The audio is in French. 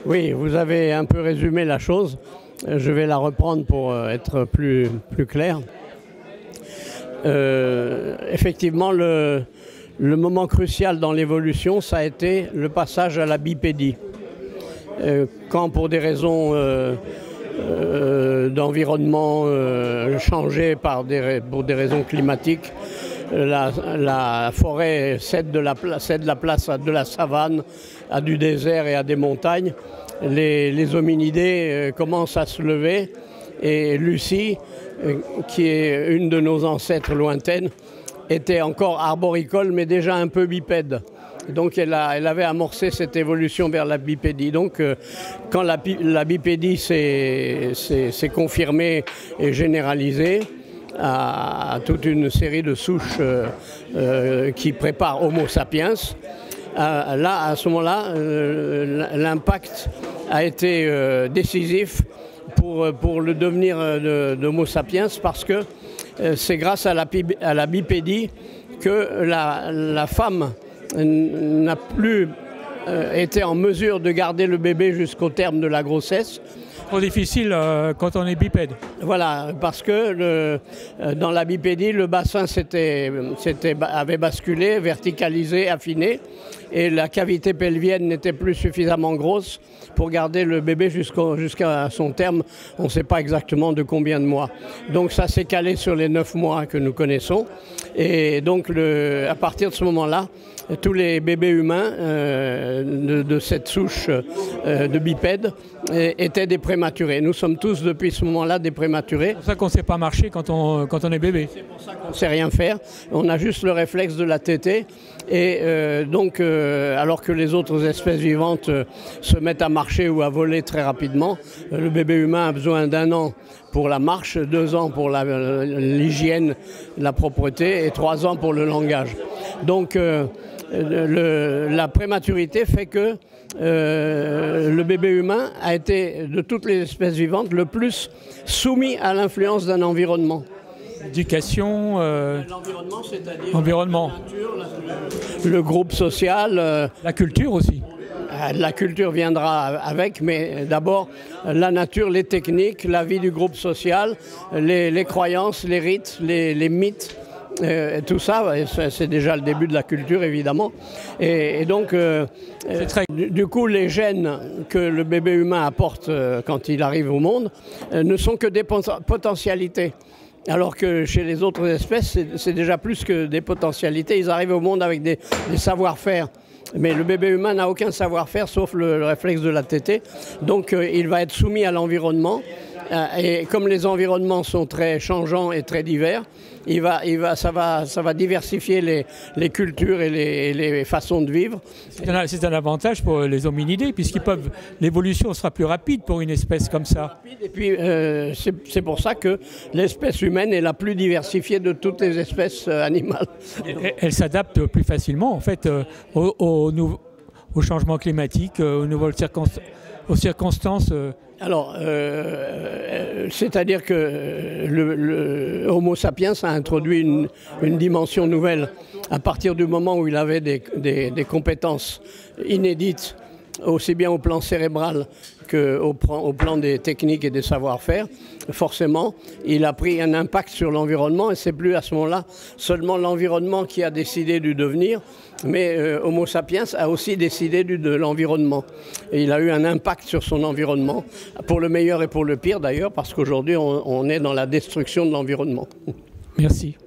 Oui, vous avez un peu résumé la chose. Je vais la reprendre pour être plus clair. Effectivement, le moment crucial dans l'évolution, ça a été le passage à la bipédie. Quand pour des raisons d'environnement changées pour des raisons climatiques, la forêt cède la place à de la savane, à du désert et à des montagnes, les hominidés commencent à se lever et Lucie, qui est une de nos ancêtres lointaines, était encore arboricole mais déjà un peu bipède. Donc elle avait amorcé cette évolution vers la bipédie. Donc quand la bipédie s'est confirmée et généralisée à toute une série de souches qui préparent Homo sapiens, là, à ce moment-là, l'impact a été décisif pour le devenir d'Homo sapiens parce que c'est grâce à la bipédie que la femme n'a plus été en mesure de garder le bébé jusqu'au terme de la grossesse. Trop difficile quand on est bipède. Voilà, parce que dans la bipédie, le bassin avait basculé, verticalisé, affiné, et la cavité pelvienne n'était plus suffisamment grosse pour garder le bébé jusqu'à son terme. On ne sait pas exactement de combien de mois. Donc ça s'est calé sur les 9 mois que nous connaissons. Et donc à partir de ce moment-là, tous les bébés humains de cette souche de bipèdes étaient des prématurés. Nous sommes tous depuis ce moment-là des prématurés. C'est pour ça qu'on ne sait pas marcher quand on est bébé. C'est pour ça qu'on ne sait rien faire. On a juste le réflexe de la tétée. Et donc, alors que les autres espèces vivantes se mettent à marcher ou à voler très rapidement, le bébé humain a besoin d'1 an pour la marche, 2 ans pour l'hygiène, la propreté et 3 ans pour le langage. Donc la prématurité fait que le bébé humain a été, de toutes les espèces vivantes, le plus soumis à l'influence d'un environnement. Éducation, l'environnement, c'est-à-dire environnement. La nature, le groupe social. La culture aussi. La culture viendra avec, mais d'abord la nature, les techniques, la vie du groupe social, les croyances, les rites, les mythes. Tout ça, c'est déjà le début de la culture, évidemment. Et donc, du coup, les gènes que le bébé humain apporte quand il arrive au monde ne sont que des potentialités. Alors que chez les autres espèces, c'est déjà plus que des potentialités. Ils arrivent au monde avec des savoir-faire. Mais le bébé humain n'a aucun savoir-faire sauf le réflexe de la tétée. Donc il va être soumis à l'environnement. Et comme les environnements sont très changeants et très divers, ça va diversifier les cultures et les façons de vivre. C'est un avantage pour les hominidés, l'évolution sera plus rapide pour une espèce comme ça. Et puis c'est pour ça que l'espèce humaine est la plus diversifiée de toutes les espèces animales. Elle s'adapte plus facilement en fait au changement climatique, aux circonstances. Alors, c'est-à-dire que le Homo sapiens a introduit une dimension nouvelle à partir du moment où il avait des compétences inédites, aussi bien au plan cérébral qu'au plan des techniques et des savoir-faire. Forcément, il a pris un impact sur l'environnement et c'est plus à ce moment-là seulement l'environnement qui a décidé du devenir, mais Homo sapiens a aussi décidé de l'environnement. Et il a eu un impact sur son environnement, pour le meilleur et pour le pire d'ailleurs, parce qu'aujourd'hui on est dans la destruction de l'environnement. Merci.